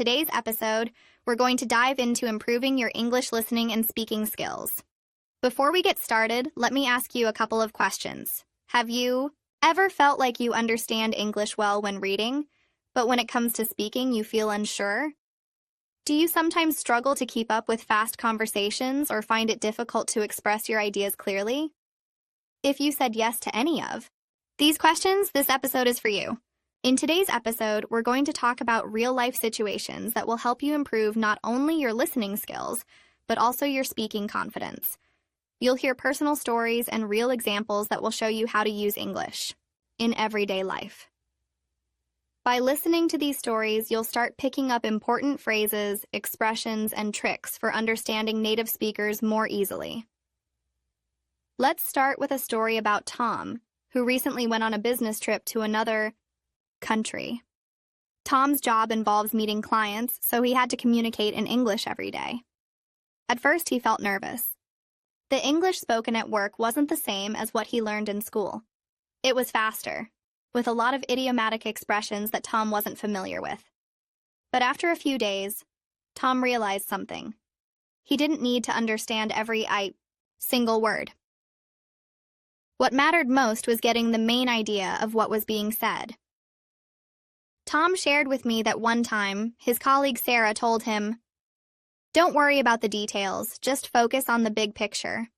Today's episode, we're going to dive into improving your English listening and speaking skills. Before we get started, let me ask you a couple of questions. Have you ever felt like you understand English well when reading, but when it comes to speaking, you feel unsure? Do you sometimes struggle to keep up with fast conversations or find it difficult to express your ideas clearly? If you said yes to any of these questions, this episode is for you. In today's episode, we're going to talk about real-life situations that will help you improve not only your listening skills, but also your speaking confidence. You'll hear personal stories and real examples that will show you how to use English in everyday life. By listening to these stories, you'll start picking up important phrases, expressions, and tricks for understanding native speakers more easily. Let's start with a story about Tom, who recently went on a business trip to another country. Tom's job involves meeting clients, so he had to communicate in English every day. At first, he felt nervous. The English spoken at work wasn't the same as what he learned in school. It was faster, with a lot of idiomatic expressions that Tom wasn't familiar with. But after a few days, Tom realized something. He didn't need to understand every single word. What mattered most was getting the main idea of what was being said. Tom shared with me that one time, his colleague Sarah told him, "Don't worry about the details, just focus on the big picture."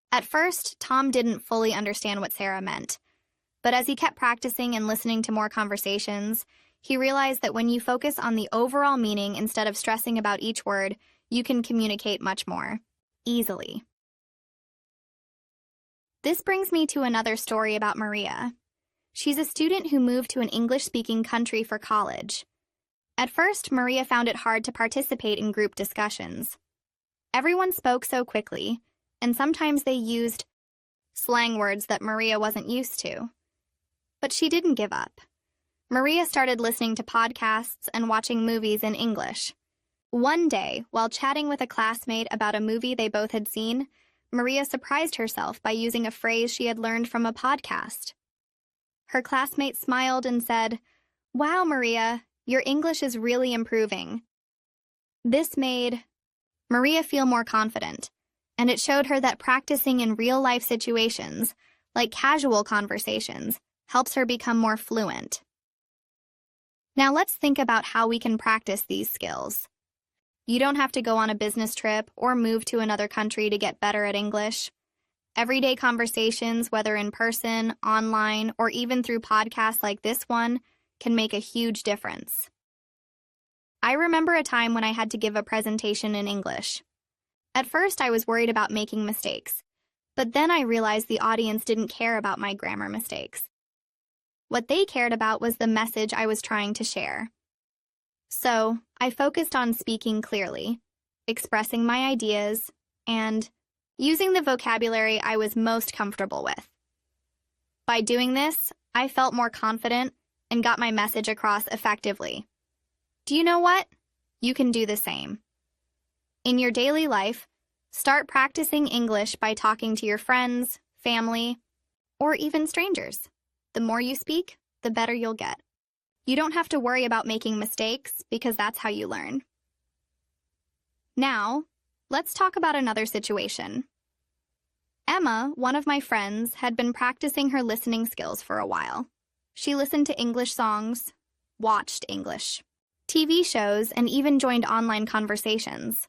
At first, Tom didn't fully understand what Sarah meant, but as he kept practicing and listening to more conversations, he realized that when you focus on the overall meaning instead of stressing about each word, you can communicate much more easily. This brings me to another story about Maria. She's a student who moved to an English-speaking country for college. At first, Maria found it hard to participate in group discussions. Everyone spoke so quickly, and sometimes they used slang words that Maria wasn't used to. But she didn't give up. Maria started listening to podcasts and watching movies in English. One day, while chatting with a classmate about a movie they both had seen, Maria surprised herself by using a phrase she had learned from a podcast. Her classmate smiled and said, "Wow, Maria, your English is really improving." This made Maria feel more confident, and it showed her that practicing in real-life situations, like casual conversations, helps her become more fluent. Now let's think about how we can practice these skills. You don't have to go on a business trip or move to another country to get better at English. Everyday conversations, whether in person, online, or even through podcasts like this one, can make a huge difference. I remember a time when I had to give a presentation in English. At first, I was worried about making mistakes, but then I realized the audience didn't care about my grammar mistakes. What they cared about was the message I was trying to share. So, I focused on speaking clearly, expressing my ideas, and using the vocabulary I was most comfortable with. By doing this, I felt more confident and got my message across effectively. Do you know what? You can do the same. In your daily life, start practicing English by talking to your friends, family, or even strangers. The more you speak, the better you'll get. You don't have to worry about making mistakes because that's how you learn. Now, let's talk about another situation. Emma, one of my friends, had been practicing her listening skills for a while. She listened to English songs, watched English TV shows, and even joined online conversations.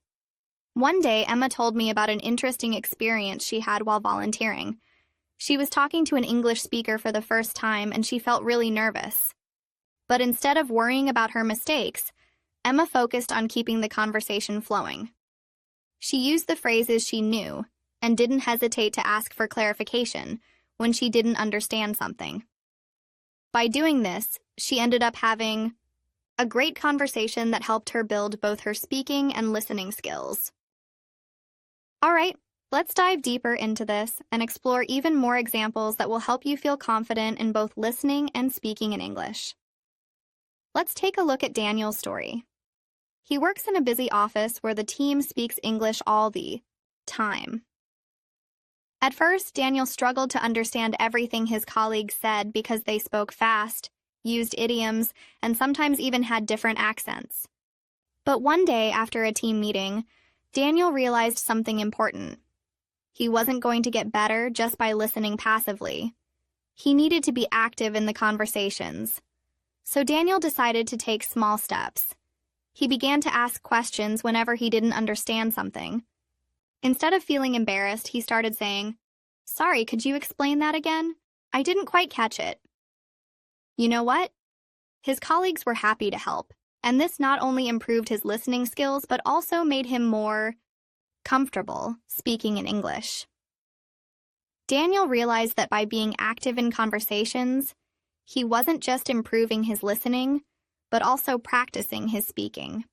One day, Emma told me about an interesting experience she had while volunteering. She was talking to an English speaker for the first time, and she felt really nervous. But instead of worrying about her mistakes, Emma focused on keeping the conversation flowing. She used the phrases she knew and didn't hesitate to ask for clarification when she didn't understand something. By doing this, she ended up having a great conversation that helped her build both her speaking and listening skills. All right, let's dive deeper into this and explore even more examples that will help you feel confident in both listening and speaking in English. Let's take a look at Daniel's story. He works in a busy office where the team speaks English all the time. At first, Daniel struggled to understand everything his colleagues said because they spoke fast, used idioms, and sometimes even had different accents. But one day after a team meeting, Daniel realized something important. He wasn't going to get better just by listening passively. He needed to be active in the conversations. So Daniel decided to take small steps. He began to ask questions whenever he didn't understand something. Instead of feeling embarrassed, he started saying, "Sorry, could you explain that again? I didn't quite catch it." You know what? His colleagues were happy to help, and this not only improved his listening skills but also made him more comfortable speaking in English. Daniel realized that by being active in conversations, he wasn't just improving his listening, but also practicing his speaking.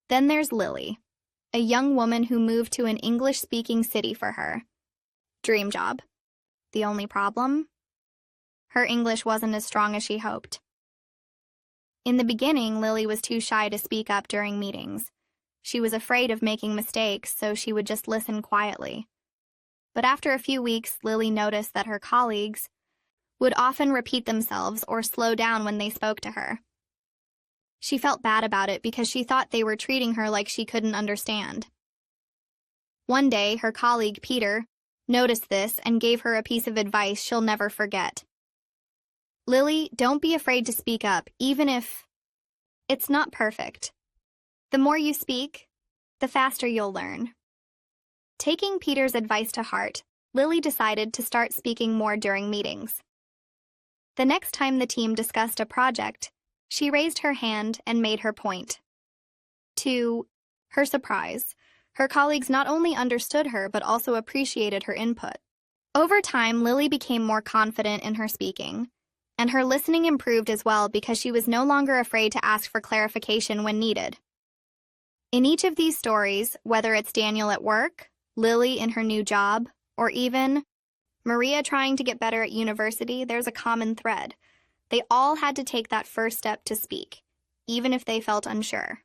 Then there's Lily, a young woman who moved to an English-speaking city for her dream job. The only problem? Her English wasn't as strong as she hoped. In the beginning, Lily was too shy to speak up during meetings. She was afraid of making mistakes, so she would just listen quietly. But after a few weeks, Lily noticed that her colleagues would often repeat themselves or slow down when they spoke to her. She felt bad about it because she thought they were treating her like she couldn't understand. One day, her colleague, Peter, noticed this and gave her a piece of advice she'll never forget. "Lily, don't be afraid to speak up, even if it's not perfect. The more you speak, the faster you'll learn." Taking Peter's advice to heart, Lily decided to start speaking more during meetings. The next time the team discussed a project, she raised her hand and made her point. To her surprise, her colleagues not only understood her but also appreciated her input. Over time, Lily became more confident in her speaking, and her listening improved as well because she was no longer afraid to ask for clarification when needed. In each of these stories, whether it's Daniel at work, Lily in her new job, or even Maria trying to get better at university, there's a common thread. They all had to take that first step to speak, even if they felt unsure.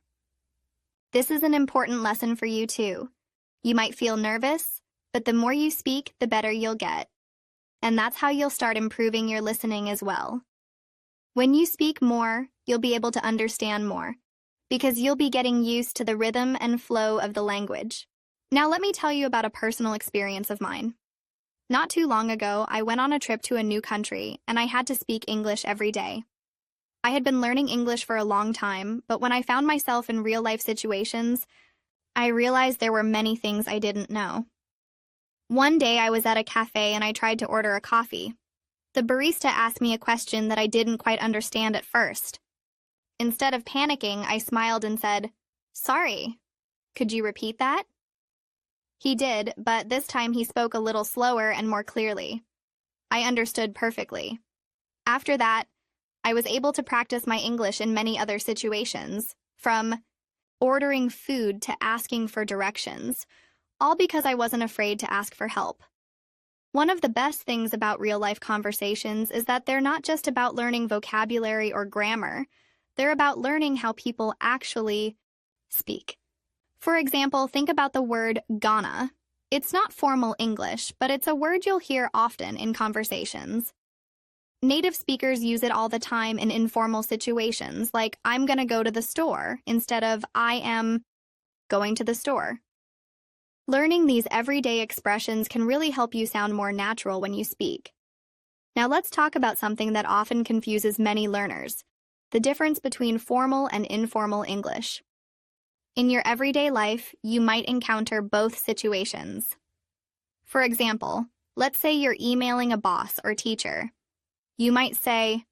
This is an important lesson for you too. You might feel nervous, but the more you speak, the better you'll get. And that's how you'll start improving your listening as well. When you speak more, you'll be able to understand more, because you'll be getting used to the rhythm and flow of the language. Now let me tell you about a personal experience of mine. Not too long ago, I went on a trip to a new country, and I had to speak English every day. I had been learning English for a long time, but when I found myself in real-life situations, I realized there were many things I didn't know. One day I was at a cafe and I tried to order a coffee. The barista asked me a question that I didn't quite understand at first. Instead of panicking, I smiled and said, "Sorry, could you repeat that?" He did, but this time he spoke a little slower and more clearly. I understood perfectly. After that, I was able to practice my English in many other situations, from ordering food to asking for directions, all because I wasn't afraid to ask for help. One of the best things about real-life conversations is that they're not just about learning vocabulary or grammar. They're about learning how people actually speak. For example, think about the word gonna. It's not formal English, but it's a word you'll hear often in conversations. Native speakers use it all the time in informal situations, like "I'm gonna go to the store" instead of "I am going to the store." Learning these everyday expressions can really help you sound more natural when you speak. Now let's talk about something that often confuses many learners: the difference between formal and informal English. In your everyday life, you might encounter both situations. For example, let's say you're emailing a boss or teacher. You might say,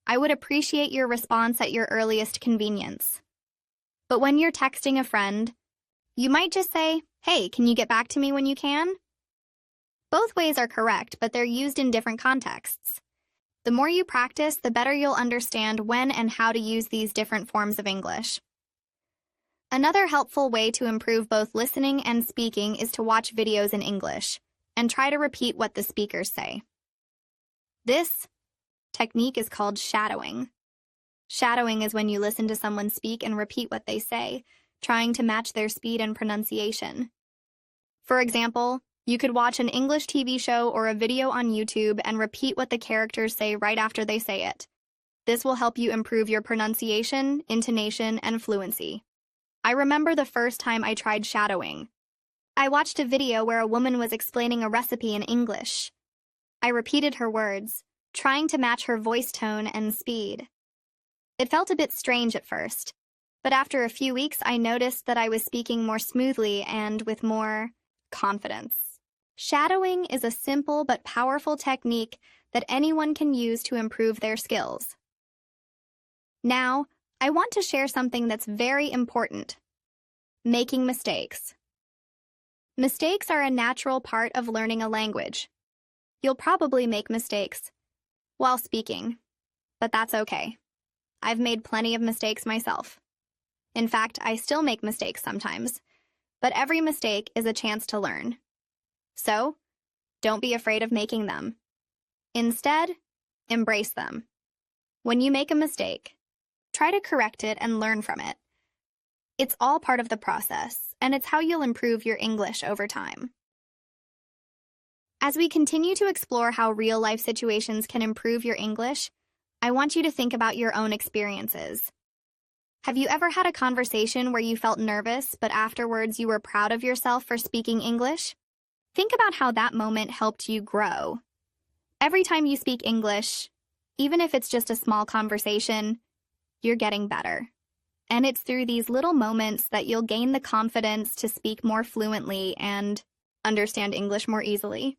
"I would appreciate your response at your earliest convenience." But when you're texting a friend, you might just say, "Hey, can you get back to me when you can?" Both ways are correct, but they're used in different contexts. The more you practice, the better you'll understand when and how to use these different forms of English. Another helpful way to improve both listening and speaking is to watch videos in English and try to repeat what the speakers say. This technique is called shadowing. Shadowing is when you listen to someone speak and repeat what they say, trying to match their speed and pronunciation. For example, you could watch an English TV show or a video on YouTube and repeat what the characters say right after they say it. This will help you improve your pronunciation, intonation, and fluency. I remember the first time I tried shadowing. I watched a video where a woman was explaining a recipe in English. I repeated her words, trying to match her voice tone and speed. It felt a bit strange at first, but after a few weeks I noticed that I was speaking more smoothly and with more confidence. Shadowing is a simple but powerful technique that anyone can use to improve their skills. Now, I want to share something that's very important: making mistakes. Mistakes are a natural part of learning a language. You'll probably make mistakes while speaking, but that's okay. I've made plenty of mistakes myself. In fact, I still make mistakes sometimes, but every mistake is a chance to learn. So, don't be afraid of making them. Instead, embrace them. When you make a mistake, try to correct it and learn from it. It's all part of the process, and it's how you'll improve your English over time. As we continue to explore how real-life situations can improve your English, I want you to think about your own experiences. Have you ever had a conversation where you felt nervous, but afterwards you were proud of yourself for speaking English? Think about how that moment helped you grow. Every time you speak English, even if it's just a small conversation, you're getting better. And it's through these little moments that you'll gain the confidence to speak more fluently and understand English more easily.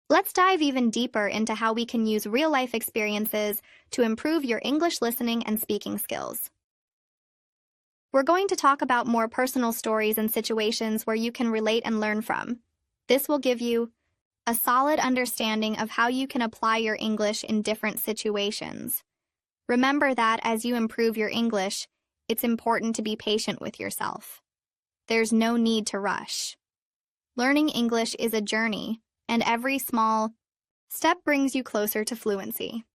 Let's dive even deeper into how we can use real-life experiences to improve your English listening and speaking skills. We're going to talk about more personal stories and situations where you can relate and learn from. This will give you a solid understanding of how you can apply your English in different situations. Remember that as you improve your English, it's important to be patient with yourself. There's no need to rush. Learning English is a journey, and every small step brings you closer to fluency.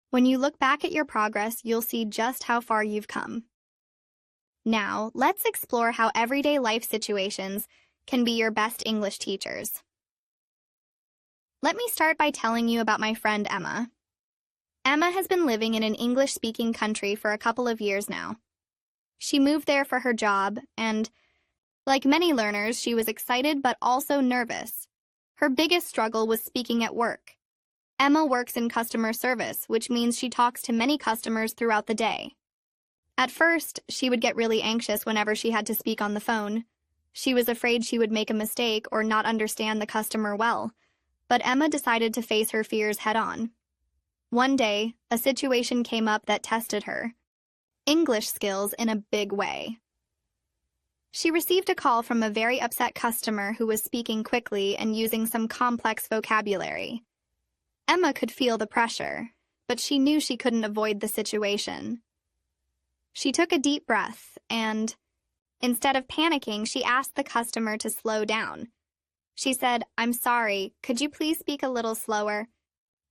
When you look back at your progress, you'll see just how far you've come. Now, let's explore how everyday life situations can be your best English teachers. Let me start by telling you about my friend Emma. Emma has been living in an English-speaking country for a couple of years now. She moved there for her job, and, like many learners, she was excited but also nervous. Her biggest struggle was speaking at work. Emma works in customer service, which means she talks to many customers throughout the day. At first, she would get really anxious whenever she had to speak on the phone. She was afraid she would make a mistake or not understand the customer well, but Emma decided to face her fears head-on. One day, a situation came up that tested her English skills in a big way. She received a call from a very upset customer who was speaking quickly and using some complex vocabulary. Emma could feel the pressure, but she knew she couldn't avoid the situation. She took a deep breath and, instead of panicking, she asked the customer to slow down. She said, "I'm sorry, could you please speak a little slower?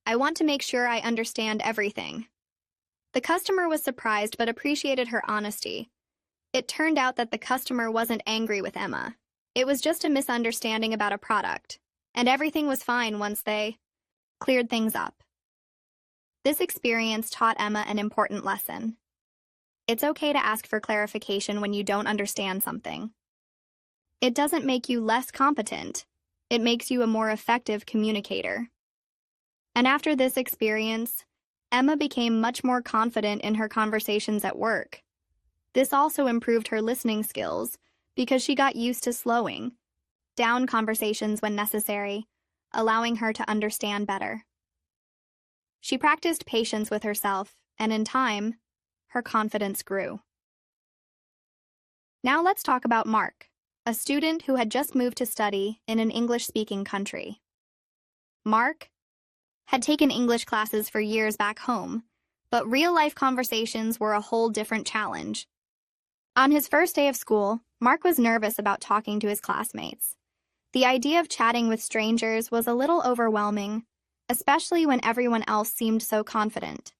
I want to make sure I understand everything." The customer was surprised but appreciated her honesty. It turned out that the customer wasn't angry with Emma. It was just a misunderstanding about a product, and everything was fine once they cleared things up. This experience taught Emma an important lesson. It's okay to ask for clarification when you don't understand something. It doesn't make you less competent. It makes you a more effective communicator. And after this experience, Emma became much more confident in her conversations at work. This also improved her listening skills because she got used to slowing down conversations when necessary, allowing her to understand better. She practiced patience with herself, and in time, her confidence grew. Now let's talk about Mark, a student who had just moved to study in an English-speaking country. Mark had taken English classes for years back home, but real-life conversations were a whole different challenge. On his first day of school, Mark was nervous about talking to his classmates. The idea of chatting with strangers was a little overwhelming, especially when everyone else seemed so confident.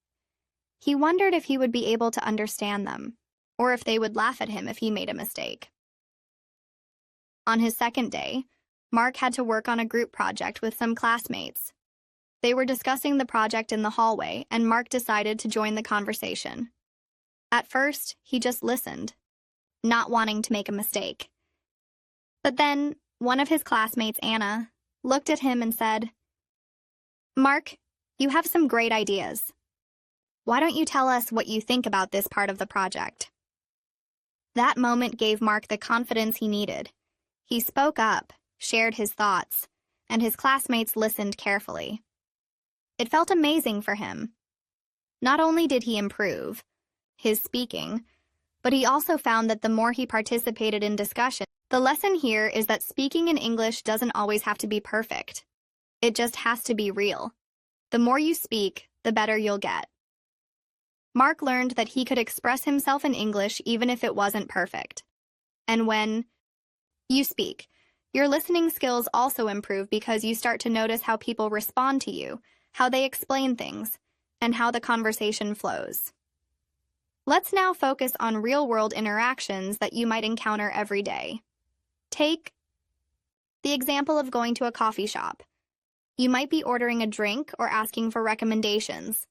He wondered if he would be able to understand them, or if they would laugh at him if he made a mistake. On his second day, Mark had to work on a group project with some classmates. They were discussing the project in the hallway, and Mark decided to join the conversation. At first, he just listened, not wanting to make a mistake. But then, one of his classmates, Anna, looked at him and said, "Mark, you have some great ideas. Why don't you tell us what you think about this part of the project?" That moment gave Mark the confidence he needed. He spoke up, shared his thoughts, and his classmates listened carefully. It felt amazing for him. Not only did he improve his speaking, but he also found that the more he participated in discussion, the lesson here is that speaking in English doesn't always have to be perfect. It just has to be real. The more you speak, the better you'll get. Mark learned that he could express himself in English even if it wasn't perfect. And when you speak, your listening skills also improve because you start to notice how people respond to you, how they explain things, and how the conversation flows. Let's now focus on real-world interactions that you might encounter every day. Take the example of going to a coffee shop. You might be ordering a drink or asking for recommendations.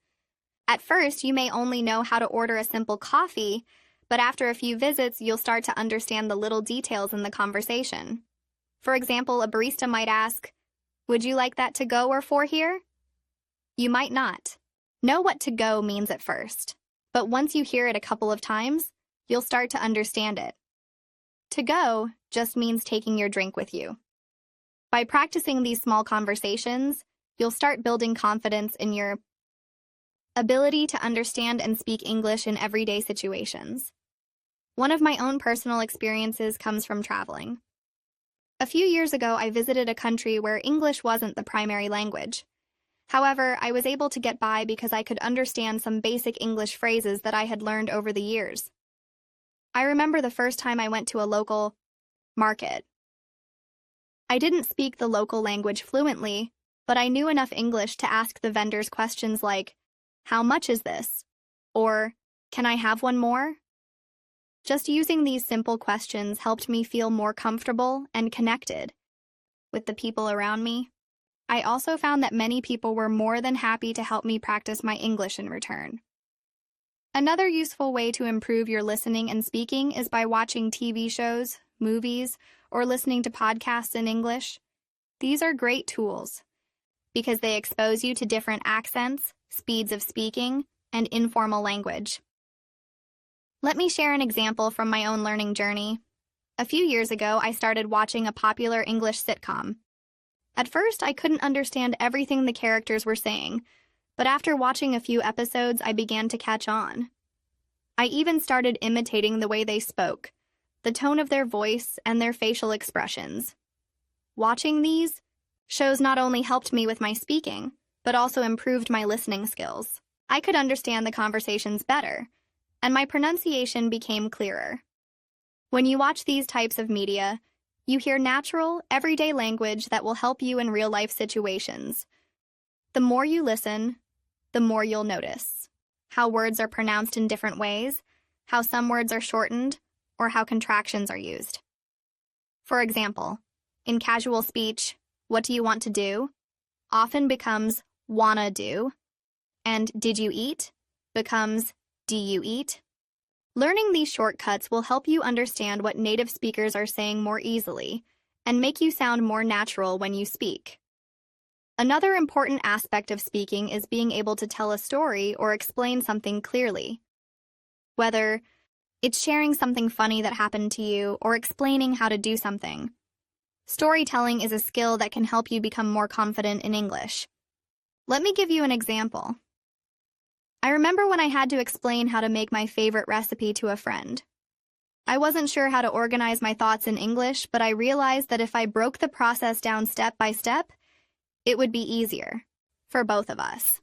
At first, you may only know how to order a simple coffee, but after a few visits, you'll start to understand the little details in the conversation. For example, a barista might ask, "Would you like that to go or for here?" You might not know what to go means at first, but once you hear it a couple of times, you'll start to understand it. To go just means taking your drink with you. By practicing these small conversations, you'll start building confidence in your ability to understand and speak English in everyday situations. One of my own personal experiences comes from traveling. A few years ago, I visited a country where English wasn't the primary language. However, I was able to get by because I could understand some basic English phrases that I had learned over the years. I remember the first time I went to a local market. I didn't speak the local language fluently, but I knew enough English to ask the vendors questions like, "How much is this?" Or, "Can I have one more?" Just using these simple questions helped me feel more comfortable and connected with the people around me. I also found that many people were more than happy to help me practice my English in return. Another useful way to improve your listening and speaking is by watching TV shows, movies, or listening to podcasts in English. These are great tools because they expose you to different accents, speeds of speaking, and informal language. Let me share an example from my own learning journey. A few years ago, I started watching a popular English sitcom. At first, I couldn't understand everything the characters were saying, but after watching a few episodes, I began to catch on. I even started imitating the way they spoke, the tone of their voice, and their facial expressions. Watching these shows not only helped me with my speaking, but also improved my listening skills. I could understand the conversations better, and my pronunciation became clearer. When you watch these types of media, you hear natural, everyday language that will help you in real-life situations. The more you listen, the more you'll notice how words are pronounced in different ways, how some words are shortened, or how contractions are used. For example, in casual speech, "What do you want to do?" often becomes "wanna do," and "did you eat?" becomes "do you eat?" Learning these shortcuts will help you understand what native speakers are saying more easily and make you sound more natural when you speak. Another important aspect of speaking is being able to tell a story or explain something clearly. Whether it's sharing something funny that happened to you or explaining how to do something. Storytelling is a skill that can help you become more confident in English. Let me give you an example. I remember when I had to explain how to make my favorite recipe to a friend. I wasn't sure how to organize my thoughts in English, but I realized that if I broke the process down step by step, it would be easier for both of us.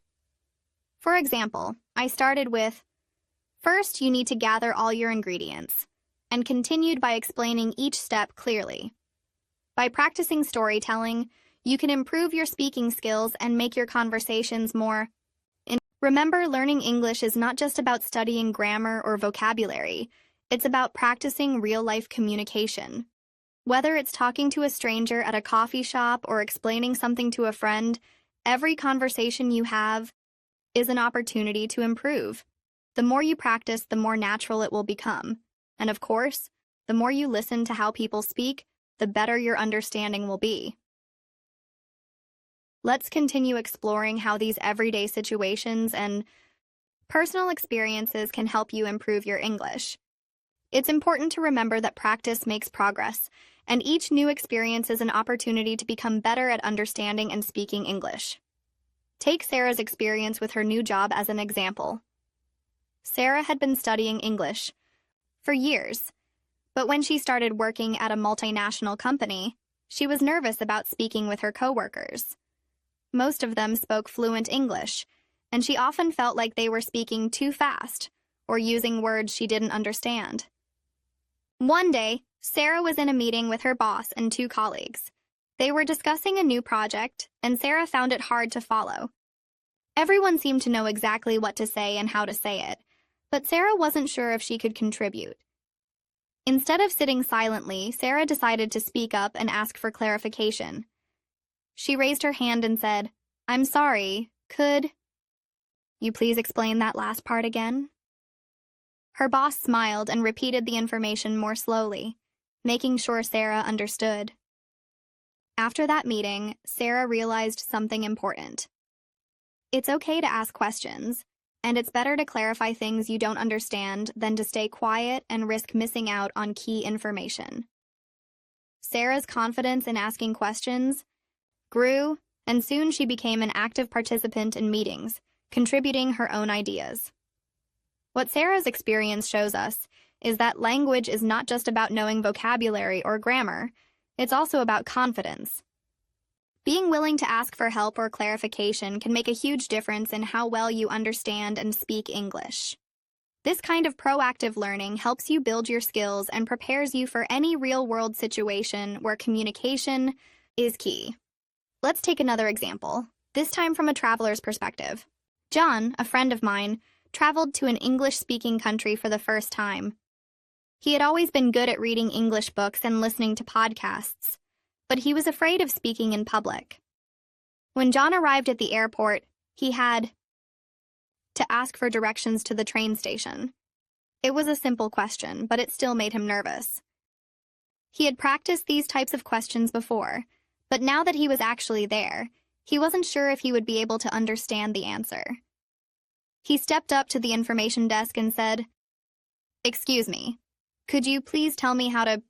For example, I started with, first you need to gather all your ingredients, and continued by explaining each step clearly. By practicing storytelling, you can improve your speaking skills and make your conversations more. Remember, learning English is not just about studying grammar or vocabulary. It's about practicing real-life communication. Whether it's talking to a stranger at a coffee shop or explaining something to a friend, every conversation you have is an opportunity to improve. The more you practice, the more natural it will become. And of course, the more you listen to how people speak, the better your understanding will be. Let's continue exploring how these everyday situations and personal experiences can help you improve your English. It's important to remember that practice makes progress, and each new experience is an opportunity to become better at understanding and speaking English. Take Sarah's experience with her new job as an example. Sarah had been studying English for years, but when she started working at a multinational company, she was nervous about speaking with her coworkers. Most of them spoke fluent English, and she often felt like they were speaking too fast or using words she didn't understand. One day, Sarah was in a meeting with her boss and two colleagues. They were discussing a new project, and Sarah found it hard to follow. Everyone seemed to know exactly what to say and how to say it, but Sarah wasn't sure if she could contribute. Instead of sitting silently, Sarah decided to speak up and ask for clarification. She raised her hand and said, "I'm sorry, could you please explain that last part again?" Her boss smiled and repeated the information more slowly, making sure Sarah understood. After that meeting, Sarah realized something important. It's okay to ask questions, and it's better to clarify things you don't understand than to stay quiet and risk missing out on key information. Sarah's confidence in asking questions grew, and soon she became an active participant in meetings, contributing her own ideas. What Sarah's experience shows us is that language is not just about knowing vocabulary or grammar, it's also about confidence. Being willing to ask for help or clarification can make a huge difference in how well you understand and speak English. This kind of proactive learning helps you build your skills and prepares you for any real-world situation where communication is key. Let's take another example, this time from a traveler's perspective. John, a friend of mine, traveled to an English-speaking country for the first time. He had always been good at reading English books and listening to podcasts, but he was afraid of speaking in public. When John arrived at the airport, he had to ask for directions to the train station. It was a simple question, but it still made him nervous. He had practiced these types of questions before, but now that he was actually there, he wasn't sure if he would be able to understand the answer. He stepped up to the information desk and said, "Excuse me, could you please tell me how to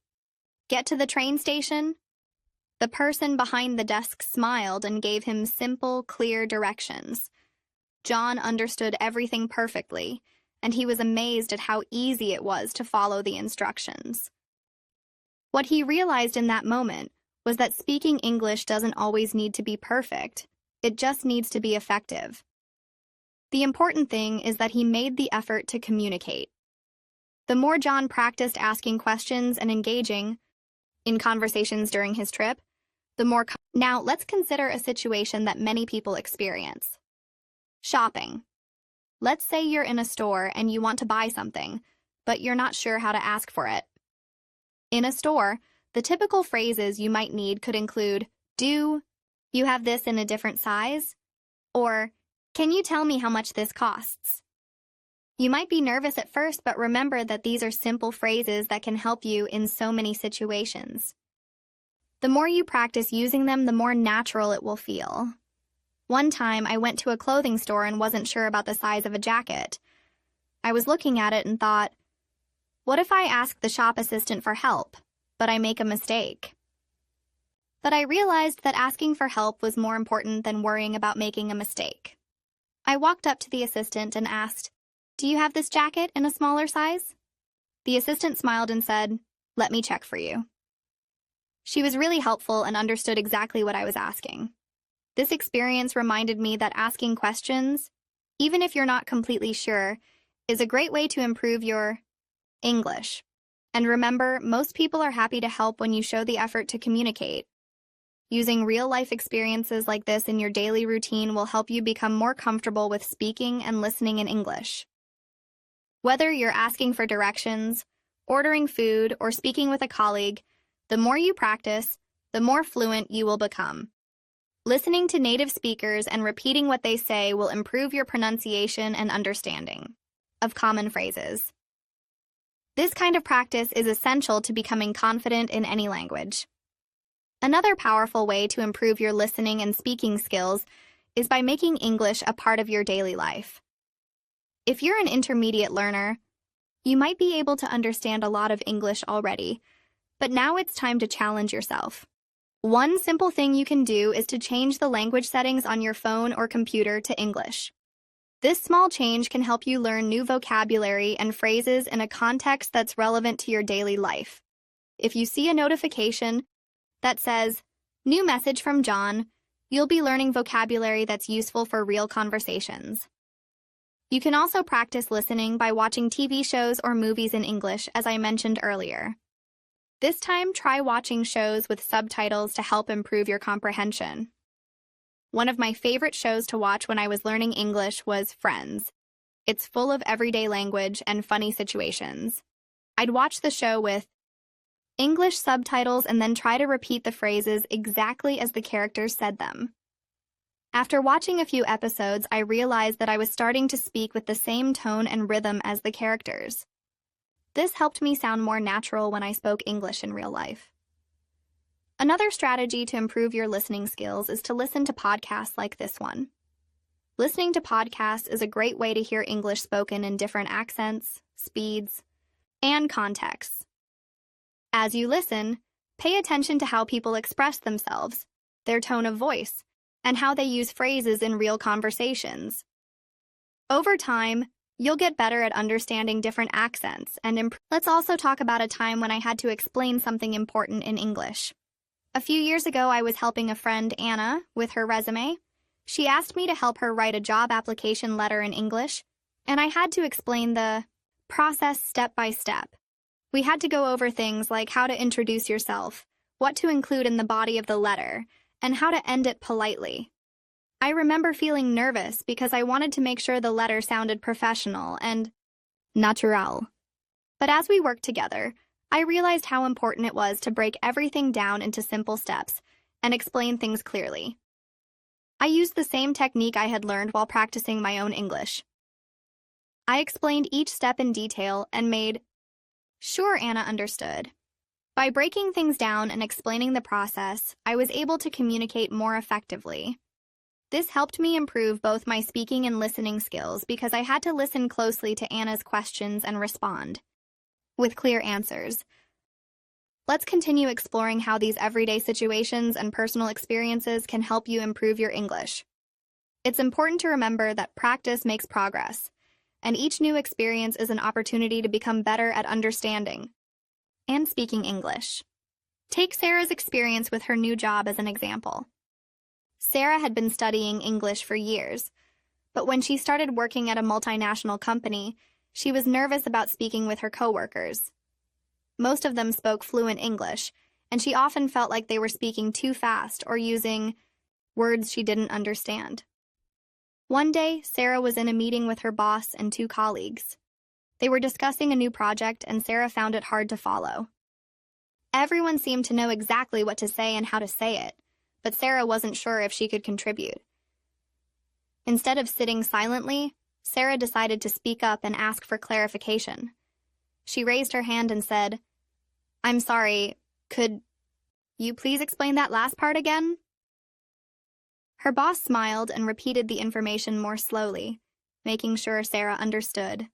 get to the train station?" The person behind the desk smiled and gave him simple, clear directions. John understood everything perfectly, and he was amazed at how easy it was to follow the instructions. What he realized in that moment was that speaking English doesn't always need to be perfect. It just needs to be effective. The important thing is that he made the effort to communicate. The more John practiced asking questions and engaging in conversations during his trip, the more. Now, let's consider a situation that many people experience. Shopping. Let's say you're in a store and you want to buy something, but you're not sure how to ask for it. In a store, the typical phrases you might need could include, "Do you have this in a different size?" Or, "Can you tell me how much this costs?" You might be nervous at first, but remember that these are simple phrases that can help you in so many situations. The more you practice using them, the more natural it will feel. One time, I went to a clothing store and wasn't sure about the size of a jacket. I was looking at it and thought, what if I ask the shop assistant for help, but I make a mistake? But I realized that asking for help was more important than worrying about making a mistake. I walked up to the assistant and asked, "Do you have this jacket in a smaller size?" The assistant smiled and said, "Let me check for you." She was really helpful and understood exactly what I was asking. This experience reminded me that asking questions, even if you're not completely sure, is a great way to improve your English. And remember, most people are happy to help when you show the effort to communicate. Using real-life experiences like this in your daily routine will help you become more comfortable with speaking and listening in English. Whether you're asking for directions, ordering food, or speaking with a colleague, the more you practice, the more fluent you will become. Listening to native speakers and repeating what they say will improve your pronunciation and understanding of common phrases. This kind of practice is essential to becoming confident in any language. Another powerful way to improve your listening and speaking skills is by making English a part of your daily life. If you're an intermediate learner, you might be able to understand a lot of English already, but now it's time to challenge yourself. One simple thing you can do is to change the language settings on your phone or computer to English. This small change can help you learn new vocabulary and phrases in a context that's relevant to your daily life. If you see a notification that says, "New message from John," you'll be learning vocabulary that's useful for real conversations. You can also practice listening by watching TV shows or movies in English, as I mentioned earlier. This time, try watching shows with subtitles to help improve your comprehension. One of my favorite shows to watch when I was learning English was Friends. It's full of everyday language and funny situations. I'd watch the show with English subtitles and then try to repeat the phrases exactly as the characters said them. After watching a few episodes, I realized that I was starting to speak with the same tone and rhythm as the characters. This helped me sound more natural when I spoke English in real life. Another strategy to improve your listening skills is to listen to podcasts like this one. Listening to podcasts is a great way to hear English spoken in different accents, speeds, and contexts. As you listen, pay attention to how people express themselves, their tone of voice, and how they use phrases in real conversations. Over time, you'll get better at understanding different accents and Let's also talk about a time when I had to explain something important in English. A few years ago, I was helping a friend, Anna, with her resume. She asked me to help her write a job application letter in English, and I had to explain the process step by step. We had to go over things like how to introduce yourself, what to include in the body of the letter, and how to end it politely. I remember feeling nervous because I wanted to make sure the letter sounded professional and natural. But as we worked together, I realized how important it was to break everything down into simple steps and explain things clearly. I used the same technique I had learned while practicing my own English. I explained each step in detail and made sure Anna understood. By breaking things down and explaining the process, I was able to communicate more effectively. This helped me improve both my speaking and listening skills because I had to listen closely to Anna's questions and respond with clear answers. Let's continue exploring how these everyday situations and personal experiences can help you improve your English. It's important to remember that practice makes progress, and each new experience is an opportunity to become better at understanding and speaking English. Take Sarah's experience with her new job as an example. Sarah had been studying English for years, but when she started working at a multinational company, she was nervous about speaking with her coworkers. Most of them spoke fluent English, and she often felt like they were speaking too fast or using words she didn't understand. One day, Sarah was in a meeting with her boss and two colleagues. They were discussing a new project, and Sarah found it hard to follow. Everyone seemed to know exactly what to say and how to say it, but Sarah wasn't sure if she could contribute. Instead of sitting silently, Sarah decided to speak up and ask for clarification. She raised her hand and said, "I'm sorry, could you please explain that last part again?" Her boss smiled and repeated the information more slowly, making sure Sarah understood.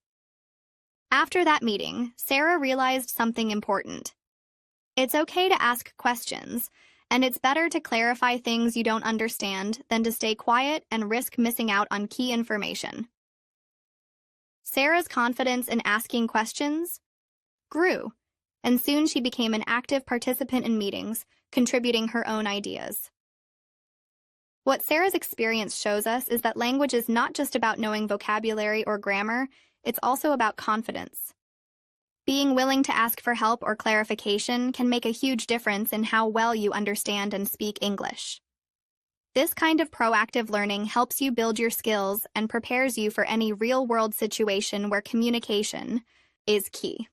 After that meeting, Sarah realized something important. It's okay to ask questions, and it's better to clarify things you don't understand than to stay quiet and risk missing out on key information. Sarah's confidence in asking questions grew, and soon she became an active participant in meetings, contributing her own ideas. What Sarah's experience shows us is that language is not just about knowing vocabulary or grammar, it's also about confidence. Being willing to ask for help or clarification can make a huge difference in how well you understand and speak English. This kind of proactive learning helps you build your skills and prepares you for any real-world situation where communication is key.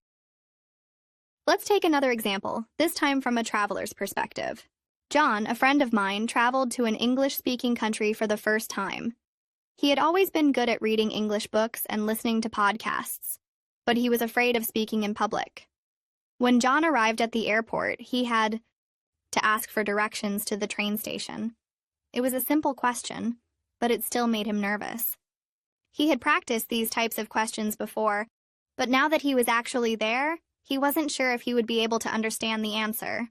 Let's take another example, this time from a traveler's perspective. John, a friend of mine, traveled to an English-speaking country for the first time. He had always been good at reading English books and listening to podcasts, but he was afraid of speaking in public. When John arrived at the airport, he had to ask for directions to the train station. It was a simple question, but it still made him nervous. He had practiced these types of questions before, but now that he was actually there, he wasn't sure if he would be able to understand the answer.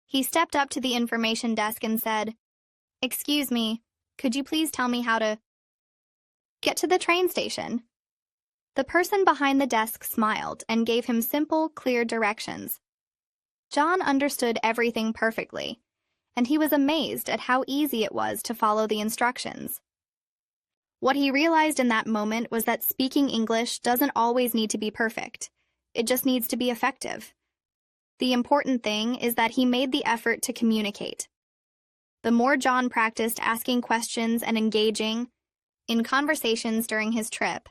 He stepped up to the information desk and said, "Excuse me, could you please tell me how to get to the train station?" The person behind the desk smiled and gave him simple, clear directions. John understood everything perfectly, and he was amazed at how easy it was to follow the instructions. What he realized in that moment was that speaking English doesn't always need to be perfect. It just needs to be effective. The important thing is that he made the effort to communicate. The more John practiced asking questions and engaging in conversations during his trip,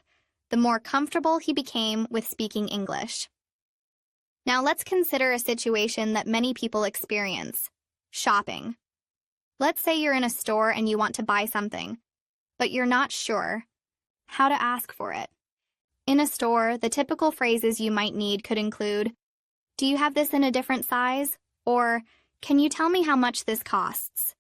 the more comfortable he became with speaking English. Now let's consider a situation that many people experience: shopping. Let's say you're in a store and you want to buy something, but you're not sure how to ask for it. In a store, the typical phrases you might need could include, "Do you have this in a different size?" Or, "Can you tell me how much this costs?"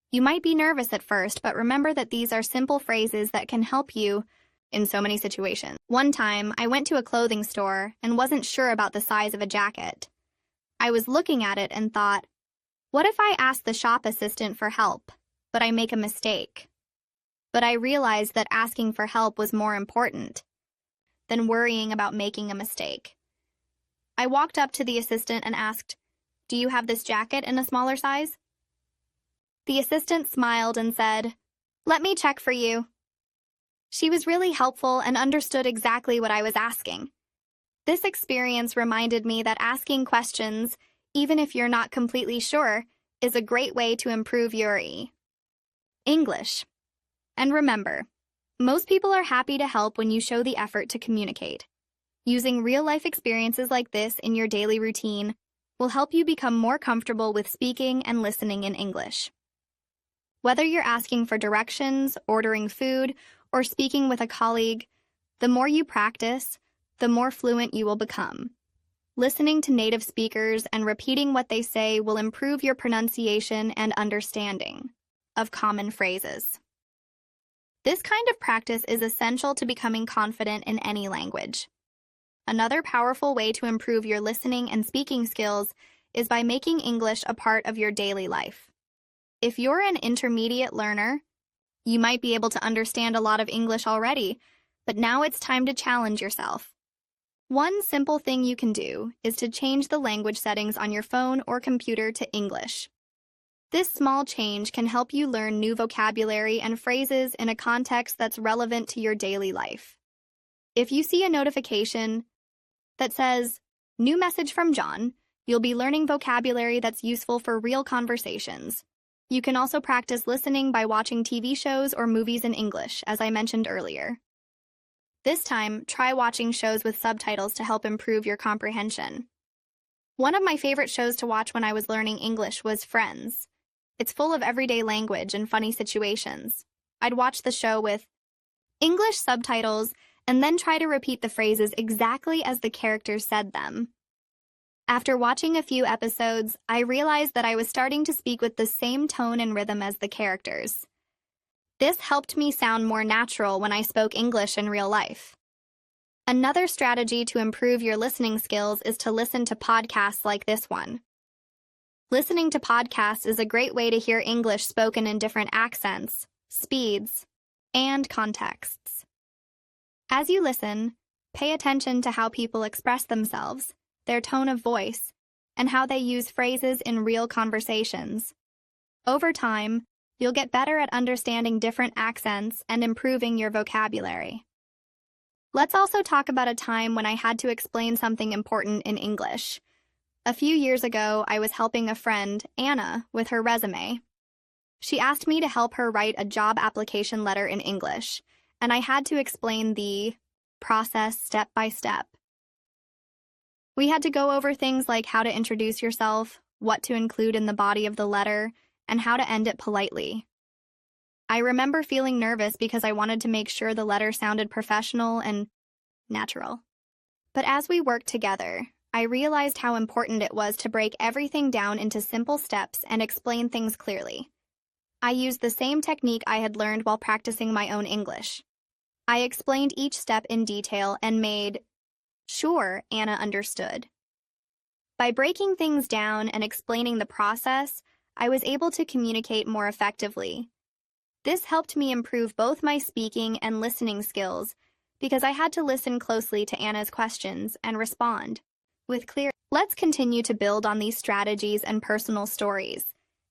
You might be nervous at first, but remember that these are simple phrases that can help you in so many situations. One time, I went to a clothing store and wasn't sure about the size of a jacket. I was looking at it and thought, what if I ask the shop assistant for help, but I make a mistake? But I realized that asking for help was more important than worrying about making a mistake. I walked up to the assistant and asked, "Do you have this jacket in a smaller size?" The assistant smiled and said, "Let me check for you." She was really helpful and understood exactly what I was asking. This experience reminded me that asking questions, even if you're not completely sure, is a great way to improve your English. And remember, most people are happy to help when you show the effort to communicate. Using real-life experiences like this in your daily routine will help you become more comfortable with speaking and listening in English. Whether you're asking for directions, ordering food, or speaking with a colleague, the more you practice, the more fluent you will become. Listening to native speakers and repeating what they say will improve your pronunciation and understanding of common phrases. This kind of practice is essential to becoming confident in any language. Another powerful way to improve your listening and speaking skills is by making English a part of your daily life. If you're an intermediate learner, you might be able to understand a lot of English already, but now it's time to challenge yourself. One simple thing you can do is to change the language settings on your phone or computer to English. This small change can help you learn new vocabulary and phrases in a context that's relevant to your daily life. If you see a notification that says, "New message from John," you'll be learning vocabulary that's useful for real conversations. You can also practice listening by watching TV shows or movies in English, as I mentioned earlier. This time, try watching shows with subtitles to help improve your comprehension. One of my favorite shows to watch when I was learning English was Friends. It's full of everyday language and funny situations. I'd watch the show with English subtitles and then try to repeat the phrases exactly as the characters said them. After watching a few episodes, I realized that I was starting to speak with the same tone and rhythm as the characters. This helped me sound more natural when I spoke English in real life. Another strategy to improve your listening skills is to listen to podcasts like this one. Listening to podcasts is a great way to hear English spoken in different accents, speeds, and contexts. As you listen, pay attention to how people express themselves, their tone of voice, and how they use phrases in real conversations. Over time, you'll get better at understanding different accents and improving your vocabulary. Let's also talk about a time when I had to explain something important in English. A few years ago, I was helping a friend, Anna, with her resume. She asked me to help her write a job application letter in English, and I had to explain the process step by step. We had to go over things like how to introduce yourself, what to include in the body of the letter, and how to end it politely. I remember feeling nervous because I wanted to make sure the letter sounded professional and natural. But as we worked together, I realized how important it was to break everything down into simple steps and explain things clearly. I used the same technique I had learned while practicing my own English. I explained each step in detail and made sure Anna understood. By breaking things down and explaining the process, I was able to communicate more effectively. This helped me improve both my speaking and listening skills because I had to listen closely to Anna's questions and respond with clear. Let's continue to build on these strategies and personal stories,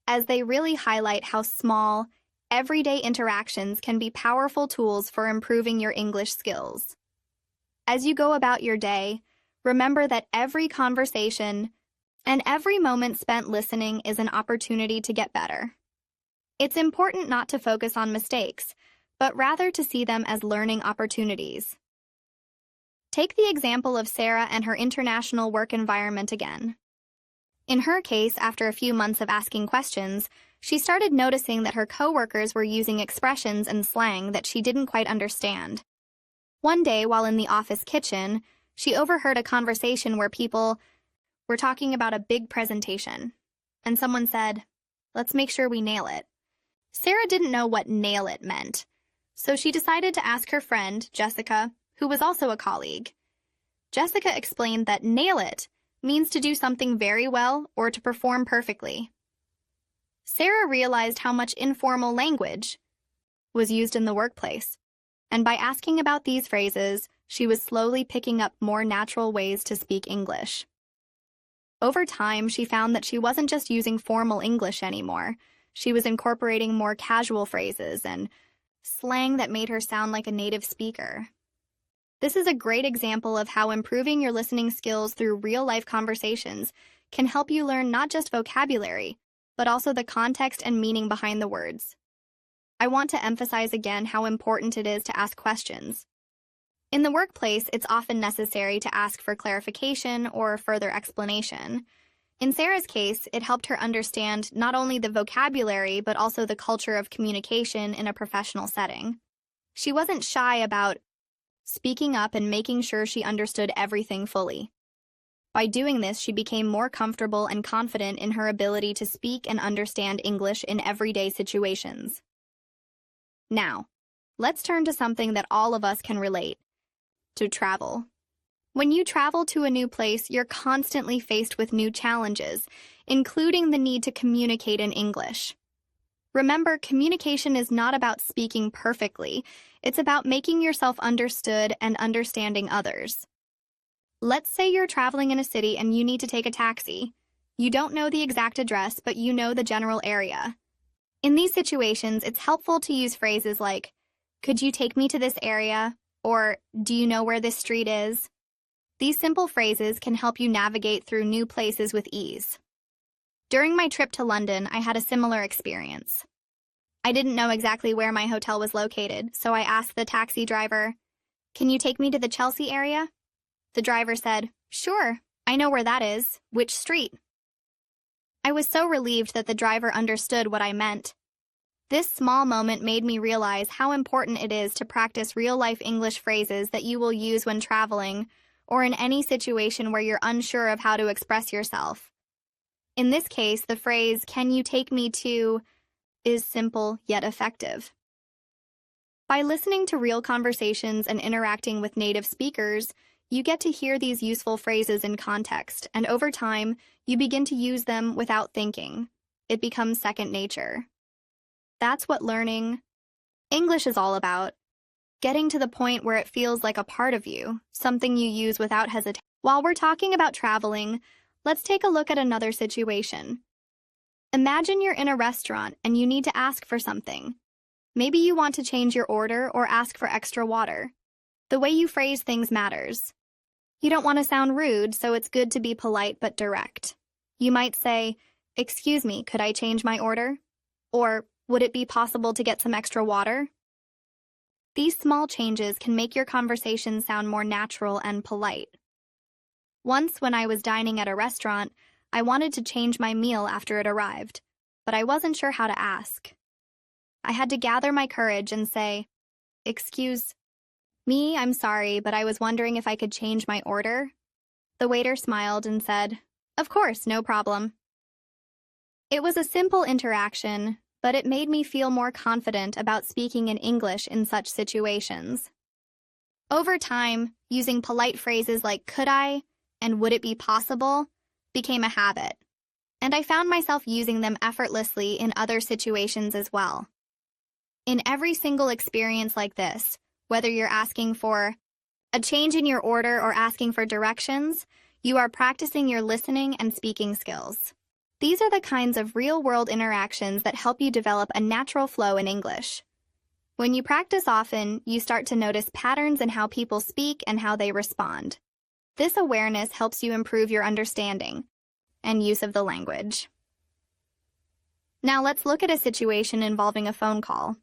as they really highlight how small, everyday interactions can be powerful tools for improving your English skills. As you go about your day, remember that every conversation and every moment spent listening is an opportunity to get better. It's important not to focus on mistakes, but rather to see them as learning opportunities. Take the example of Sarah and her international work environment again. In her case, after a few months of asking questions, she started noticing that her coworkers were using expressions and slang that she didn't quite understand. One day, while in the office kitchen, she overheard a conversation where people were talking about a big presentation, and someone said, "Let's make sure we nail it." Sarah didn't know what nail it meant, so she decided to ask her friend, Jessica, who was also a colleague. Jessica explained that nail it means to do something very well or to perform perfectly. Sarah realized how much informal language was used in the workplace, and by asking about these phrases, she was slowly picking up more natural ways to speak English. Over time, she found that she wasn't just using formal English anymore. She was incorporating more casual phrases and slang that made her sound like a native speaker. This is a great example of how improving your listening skills through real-life conversations can help you learn not just vocabulary, but also the context and meaning behind the words. I want to emphasize again how important it is to ask questions. In the workplace, it's often necessary to ask for clarification or further explanation. In Sarah's case, it helped her understand not only the vocabulary, but also the culture of communication in a professional setting. She wasn't shy about speaking up and making sure she understood everything fully. By doing this, she became more comfortable and confident in her ability to speak and understand English in everyday situations. Now, let's turn to something that all of us can relate: to travel. When you travel to a new place, you're constantly faced with new challenges, including the need to communicate in English. Remember, communication is not about speaking perfectly. It's about making yourself understood and understanding others. Let's say you're traveling in a city and you need to take a taxi. You don't know the exact address, but you know the general area. In these situations, it's helpful to use phrases like, "Could you take me to this area?" or "Do you know where this street is?" These simple phrases can help you navigate through new places with ease. During my trip to London, I had a similar experience. I didn't know exactly where my hotel was located, so I asked the taxi driver, "Can you take me to the Chelsea area?" The driver said, "Sure, I know where that is. Which street?" I was so relieved that the driver understood what I meant. This small moment made me realize how important it is to practice real-life English phrases that you will use when traveling or in any situation where you're unsure of how to express yourself. In this case, the phrase, "Can you take me to," is simple yet effective. By listening to real conversations and interacting with native speakers, you get to hear these useful phrases in context, and over time, you begin to use them without thinking. It becomes second nature. That's what learning English is all about. Getting to the point where it feels like a part of you, something you use without hesitation. While we're talking about traveling, let's take a look at another situation. Imagine you're in a restaurant and you need to ask for something. Maybe you want to change your order or ask for extra water. The way you phrase things matters. You don't want to sound rude, so it's good to be polite but direct. You might say, "Excuse me, could I change my order?" Or, "Would it be possible to get some extra water?" These small changes can make your conversation sound more natural and polite. Once, when I was dining at a restaurant, I wanted to change my meal after it arrived, but I wasn't sure how to ask. I had to gather my courage and say, "Excuse me, I'm sorry, but I was wondering if I could change my order." The waiter smiled and said, "Of course, no problem." It was a simple interaction, but it made me feel more confident about speaking in English in such situations. Over time, using polite phrases like "could I" and "would it be possible" became a habit, and I found myself using them effortlessly in other situations as well. In every single experience like this, whether you're asking for a change in your order or asking for directions, you are practicing your listening and speaking skills. These are the kinds of real-world interactions that help you develop a natural flow in English. When you practice often, you start to notice patterns in how people speak and how they respond. This awareness helps you improve your understanding and use of the language. Now let's look at a situation involving a phone call.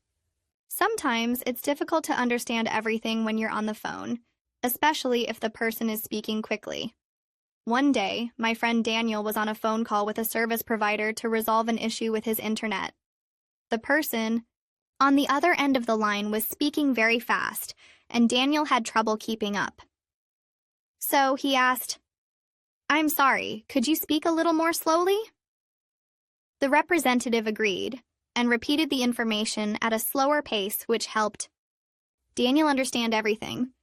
Sometimes it's difficult to understand everything when you're on the phone, especially if the person is speaking quickly. One day, my friend Daniel was on a phone call with a service provider to resolve an issue with his internet. The person on the other end of the line was speaking very fast, and Daniel had trouble keeping up. So he asked, "I'm sorry, could you speak a little more slowly?" The representative agreed and repeated the information at a slower pace, which helped Daniel understand everything.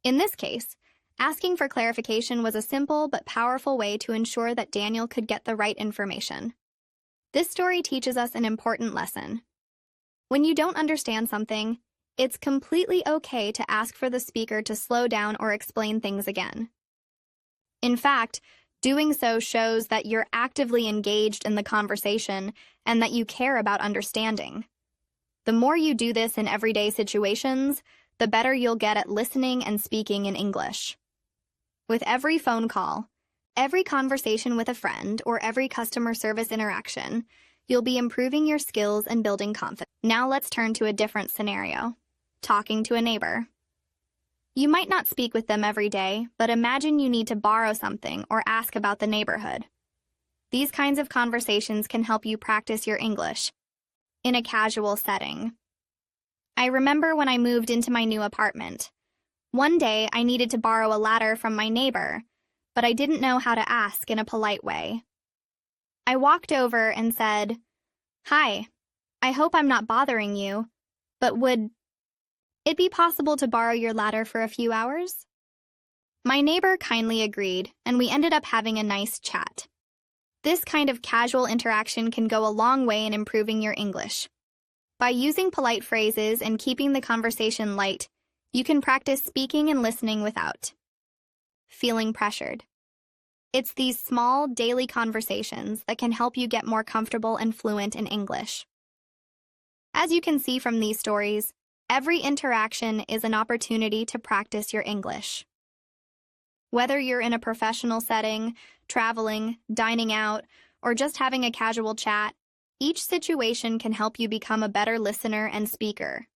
In this case, asking for clarification was a simple but powerful way to ensure that Daniel could get the right information. This story teaches us an important lesson. When you don't understand something, it's completely okay to ask for the speaker to slow down or explain things again. In fact, doing so shows that you're actively engaged in the conversation and that you care about understanding. The more you do this in everyday situations, the better you'll get at listening and speaking in English. With every phone call, every conversation with a friend, or every customer service interaction, you'll be improving your skills and building confidence. Now let's turn to a different scenario. Talking to a neighbor. You might not speak with them every day, but imagine you need to borrow something or ask about the neighborhood. These kinds of conversations can help you practice your English in a casual setting. I remember when I moved into my new apartment. One day, I needed to borrow a ladder from my neighbor, but I didn't know how to ask in a polite way. I walked over and said, "Hi, I hope I'm not bothering you, but would it be possible to borrow your ladder for a few hours?" My neighbor kindly agreed, and we ended up having a nice chat. This kind of casual interaction can go a long way in improving your English. By using polite phrases and keeping the conversation light, you can practice speaking and listening without feeling pressured. It's these small, daily conversations that can help you get more comfortable and fluent in English. As you can see from these stories, every interaction is an opportunity to practice your English. Whether you're in a professional setting, traveling, dining out, or just having a casual chat, each situation can help you become a better listener and speaker.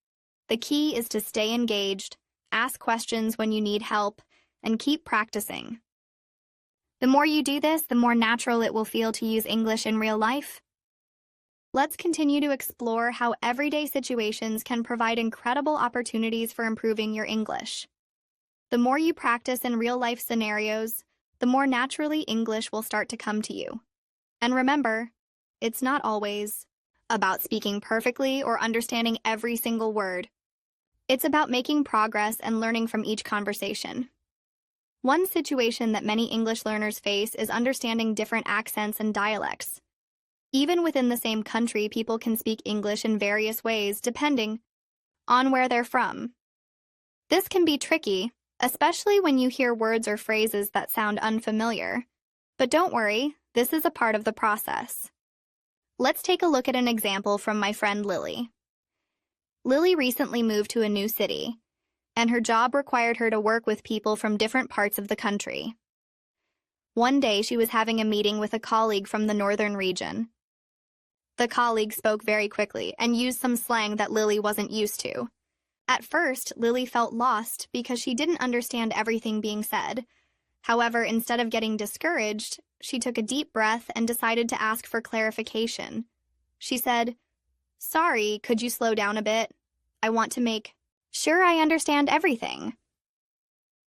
The key is to stay engaged, ask questions when you need help, and keep practicing. The more you do this, the more natural it will feel to use English in real life. Let's continue to explore how everyday situations can provide incredible opportunities for improving your English. The more you practice in real-life scenarios, the more naturally English will start to come to you. And remember, it's not always about speaking perfectly or understanding every single word. It's about making progress and learning from each conversation. One situation that many English learners face is understanding different accents and dialects. Even within the same country, people can speak English in various ways depending on where they're from. This can be tricky, especially when you hear words or phrases that sound unfamiliar. But don't worry, this is a part of the process. Let's take a look at an example from my friend Lily. Lily recently moved to a new city, and her job required her to work with people from different parts of the country. One day, she was having a meeting with a colleague from the northern region. The colleague spoke very quickly and used some slang that Lily wasn't used to. At first, Lily felt lost because she didn't understand everything being said. However, instead of getting discouraged, she took a deep breath and decided to ask for clarification. She said, "Sorry, could you slow down a bit? I want to make sure I understand everything."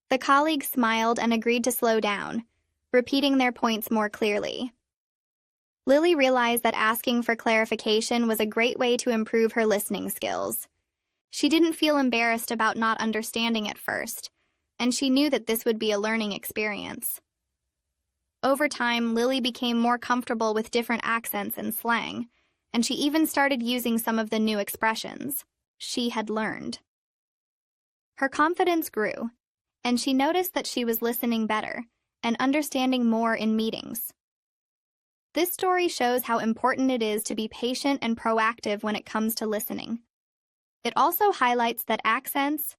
The colleague smiled and agreed to slow down, repeating their points more clearly. Lily realized that asking for clarification was a great way to improve her listening skills. She didn't feel embarrassed about not understanding at first, and she knew that this would be a learning experience. Over time, Lily became more comfortable with different accents and slang, and she even started using some of the new expressions she had learned. Her confidence grew, and she noticed that she was listening better and understanding more in meetings. This story shows how important it is to be patient and proactive when it comes to listening. It also highlights that accents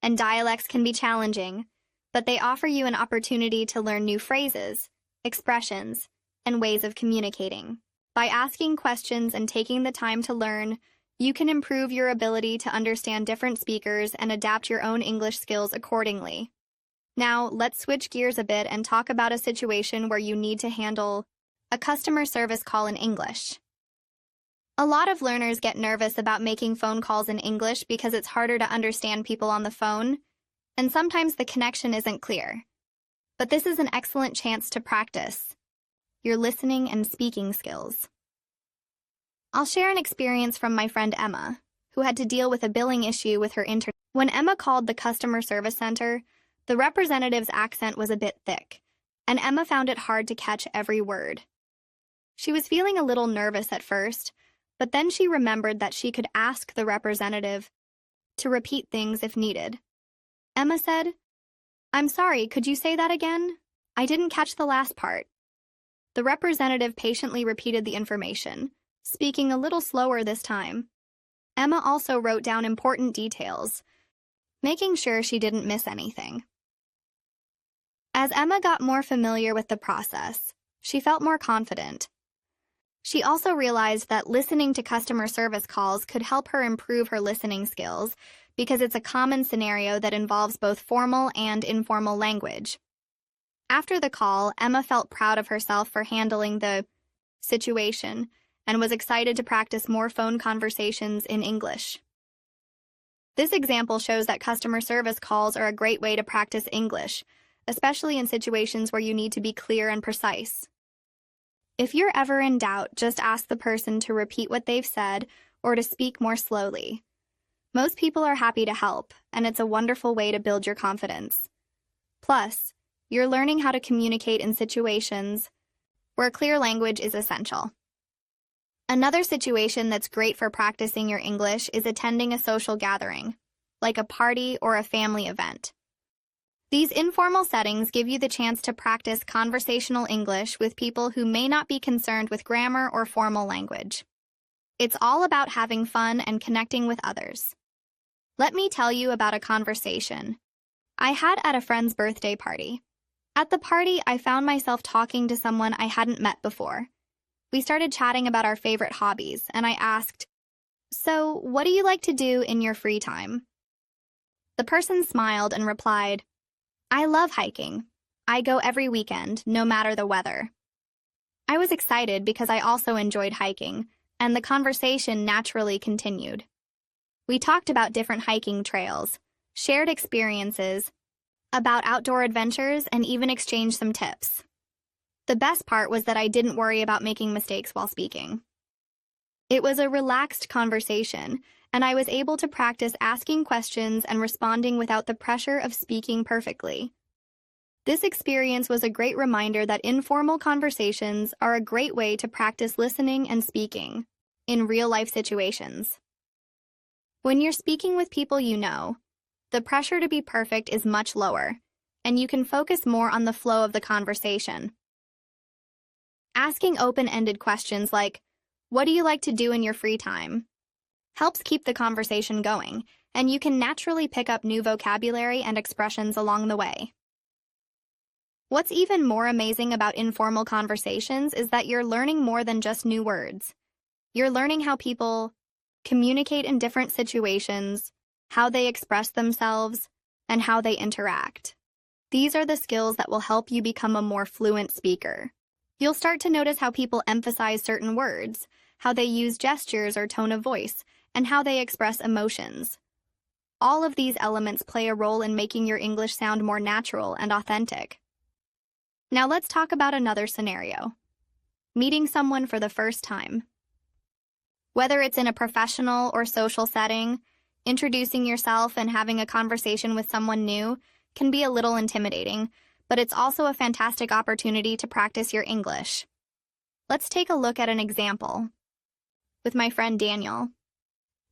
and dialects can be challenging, but they offer you an opportunity to learn new phrases, expressions, and ways of communicating. By asking questions and taking the time to learn, you can improve your ability to understand different speakers and adapt your own English skills accordingly. Now, let's switch gears a bit and talk about a situation where you need to handle a customer service call in English. A lot of learners get nervous about making phone calls in English because it's harder to understand people on the phone, and sometimes the connection isn't clear. But this is an excellent chance to practice your listening and speaking skills. I'll share an experience from my friend Emma, who had to deal with a billing issue with her internet. When Emma called the customer service center, the representative's accent was a bit thick, and Emma found it hard to catch every word. She was feeling a little nervous at first, but then she remembered that she could ask the representative to repeat things if needed. Emma said, "I'm sorry, could you say that again? I didn't catch the last part." The representative patiently repeated the information, speaking a little slower this time. Emma also wrote down important details, making sure she didn't miss anything. As Emma got more familiar with the process, she felt more confident. She also realized that listening to customer service calls could help her improve her listening skills because it's a common scenario that involves both formal and informal language. After the call, Emma felt proud of herself for handling the situation and was excited to practice more phone conversations in English. This example shows that customer service calls are a great way to practice English, especially in situations where you need to be clear and precise. If you're ever in doubt, just ask the person to repeat what they've said or to speak more slowly. Most people are happy to help, and it's a wonderful way to build your confidence. Plus, you're learning how to communicate in situations where clear language is essential. Another situation that's great for practicing your English is attending a social gathering, like a party or a family event. These informal settings give you the chance to practice conversational English with people who may not be concerned with grammar or formal language. It's all about having fun and connecting with others. Let me tell you about a conversation I had at a friend's birthday party. At the party, I found myself talking to someone I hadn't met before. We started chatting about our favorite hobbies, and I asked, "So, what do you like to do in your free time?" The person smiled and replied, "I love hiking. I go every weekend, no matter the weather." I was excited because I also enjoyed hiking, and the conversation naturally continued. We talked about different hiking trails, shared experiences, about outdoor adventures, and even exchanged some tips. The best part was that I didn't worry about making mistakes while speaking. It was a relaxed conversation, and I was able to practice asking questions and responding without the pressure of speaking perfectly. This experience was a great reminder that informal conversations are a great way to practice listening and speaking in real-life situations. When you're speaking with people you know, the pressure to be perfect is much lower, and you can focus more on the flow of the conversation. Asking open-ended questions like, "What do you like to do in your free time?" helps keep the conversation going, and you can naturally pick up new vocabulary and expressions along the way. What's even more amazing about informal conversations is that you're learning more than just new words. You're learning how people communicate in different situations, how they express themselves, and how they interact. These are the skills that will help you become a more fluent speaker. You'll start to notice how people emphasize certain words, how they use gestures or tone of voice, and how they express emotions. All of these elements play a role in making your English sound more natural and authentic. Now let's talk about another scenario. Meeting someone for the first time. Whether it's in a professional or social setting, introducing yourself and having a conversation with someone new can be a little intimidating, but it's also a fantastic opportunity to practice your English. Let's take a look at an example with my friend Daniel.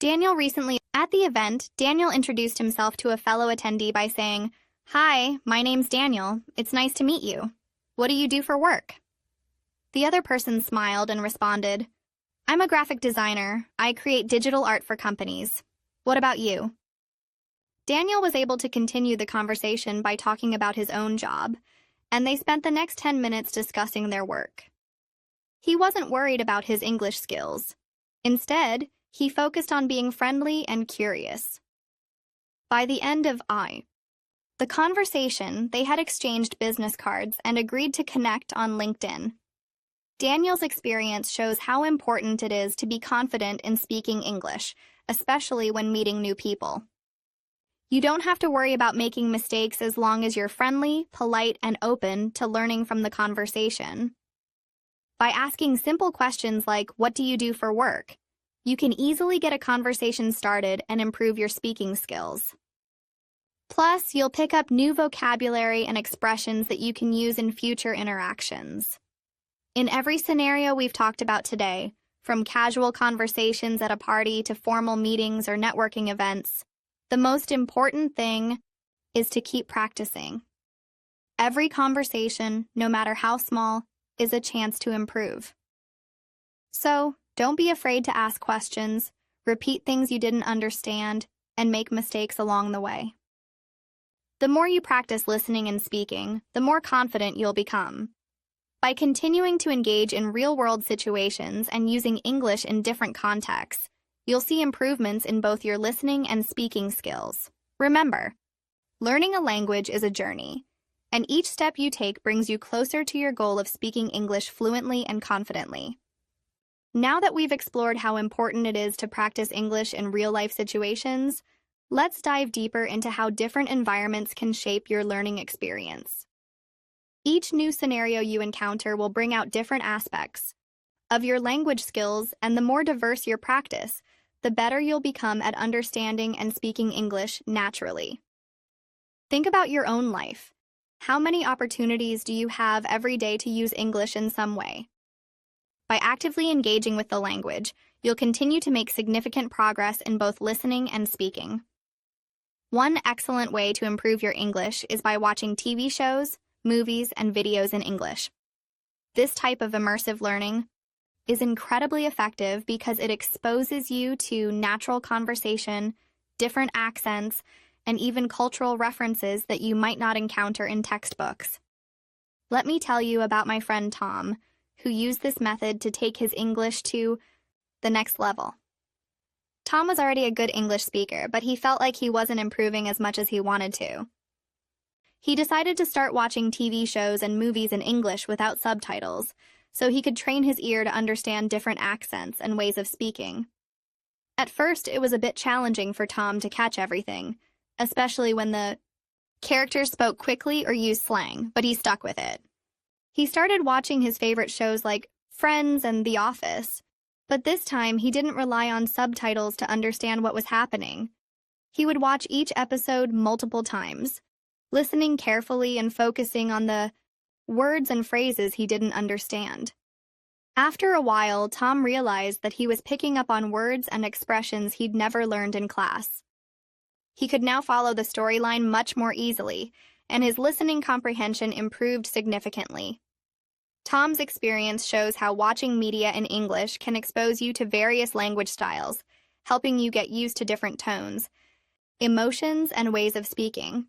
At the event, Daniel introduced himself to a fellow attendee by saying, "Hi, my name's Daniel. It's nice to meet you. What do you do for work?" The other person smiled and responded, "I'm a graphic designer. I create digital art for companies. What about you?" Daniel was able to continue the conversation by talking about his own job, and they spent the next 10 minutes discussing their work. He wasn't worried about his English skills. Instead, he focused on being friendly and curious. By the end of the conversation, they had exchanged business cards and agreed to connect on LinkedIn. Daniel's experience shows how important it is to be confident in speaking English, especially when meeting new people. You don't have to worry about making mistakes as long as you're friendly, polite, and open to learning from the conversation. By asking simple questions like, "What do you do for work?" you can easily get a conversation started and improve your speaking skills. Plus, you'll pick up new vocabulary and expressions that you can use in future interactions. In every scenario we've talked about today, from casual conversations at a party to formal meetings or networking events, the most important thing is to keep practicing. Every conversation, no matter how small, is a chance to improve. So, don't be afraid to ask questions, repeat things you didn't understand, and make mistakes along the way. The more you practice listening and speaking, the more confident you'll become. By continuing to engage in real-world situations and using English in different contexts, you'll see improvements in both your listening and speaking skills. Remember, learning a language is a journey, and each step you take brings you closer to your goal of speaking English fluently and confidently. Now that we've explored how important it is to practice English in real-life situations, let's dive deeper into how different environments can shape your learning experience. Each new scenario you encounter will bring out different aspects of your language skills, and the more diverse your practice, the better you'll become at understanding and speaking English naturally. Think about your own life. How many opportunities do you have every day to use English in some way? By actively engaging with the language, you'll continue to make significant progress in both listening and speaking. One excellent way to improve your English is by watching TV shows, movies, and videos in English. This type of immersive learning is incredibly effective because it exposes you to natural conversation, different accents, and even cultural references that you might not encounter in textbooks. Let me tell you about my friend Tom, who used this method to take his English to the next level. Tom was already a good English speaker, but he felt like he wasn't improving as much as he wanted to. He decided to start watching TV shows and movies in English without subtitles, so he could train his ear to understand different accents and ways of speaking. At first, it was a bit challenging for Tom to catch everything, especially when the characters spoke quickly or used slang, but he stuck with it. He started watching his favorite shows like Friends and The Office, but this time he didn't rely on subtitles to understand what was happening. He would watch each episode multiple times, listening carefully and focusing on the words and phrases he didn't understand. After a while, Tom realized that he was picking up on words and expressions he'd never learned in class. He could now follow the storyline much more easily, and his listening comprehension improved significantly. Tom's experience shows how watching media in English can expose you to various language styles, helping you get used to different tones, emotions, and ways of speaking.